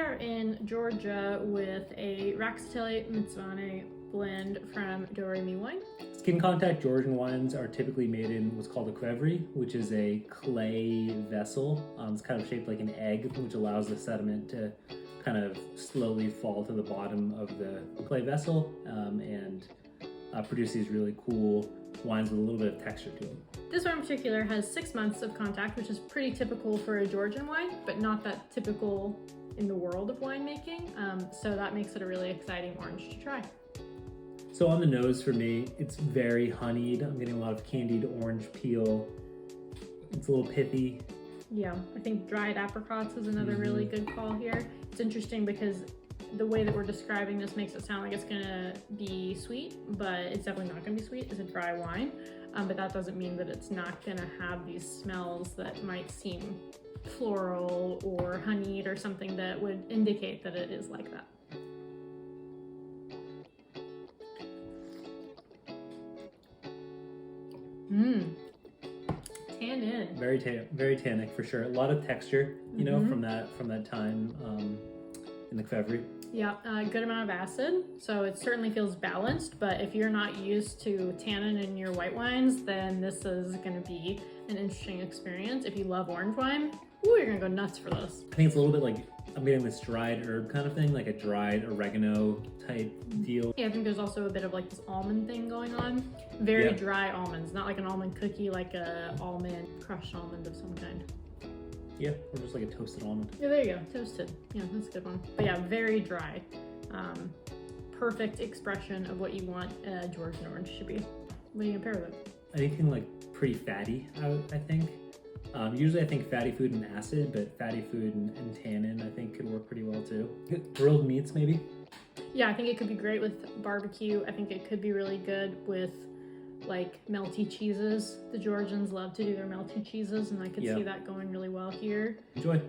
are in Georgia with a Raxateli Mitsvane blend from Doremi Wine. Skin contact Georgian wines are typically made in what's called a qvevri, which is a clay vessel. It's kind of shaped like an egg, which allows the sediment to kind of slowly fall to the bottom of the clay vessel and produce these really cool wines with a little bit of texture to them. This one in particular has 6 months of contact, which is pretty typical for a Georgian wine, but not that typical in the world of winemaking. So that makes it a really exciting orange to try. So on the nose for me, it's very honeyed. I'm getting a lot of candied orange peel. It's a little pithy. Yeah, I think dried apricots is another really good call here. It's interesting because the way that we're describing this makes it sound like it's gonna be sweet, but it's definitely not gonna be sweet. It's a dry wine, but that doesn't mean that it's not gonna have these smells that might seem floral or honeyed or something that would indicate that it is like that. Tannin. Very tannic for sure. A lot of texture, you know, from that time in the qvevri. Yeah, a good amount of acid, so it certainly feels balanced, but if you're not used to tannin in your white wines, then this is gonna be an interesting experience. If you love orange wine, ooh, you're gonna go nuts for this. I think it's a little bit like I'm getting this dried herb kind of thing, like a dried oregano type deal. Yeah, I think there's also a bit of like this almond thing going on. Very dry almonds, not like an almond cookie, like a almond, crushed almond of some kind. Yeah, or just like a toasted almond. Yeah, there you go, toasted. Yeah, that's a good one. But yeah, very dry. Perfect expression of what you want a Georgian orange to be. What are you gonna pair with it? Anything like pretty fatty, I think. Usually I think fatty food and acid, but fatty food and tannin I think could work pretty well too. Grilled meats maybe? Yeah, I think it could be great with barbecue. I think it could be really good with like melty cheeses. The Georgians love to do their melty cheeses, and I could see that going really well here. Enjoy.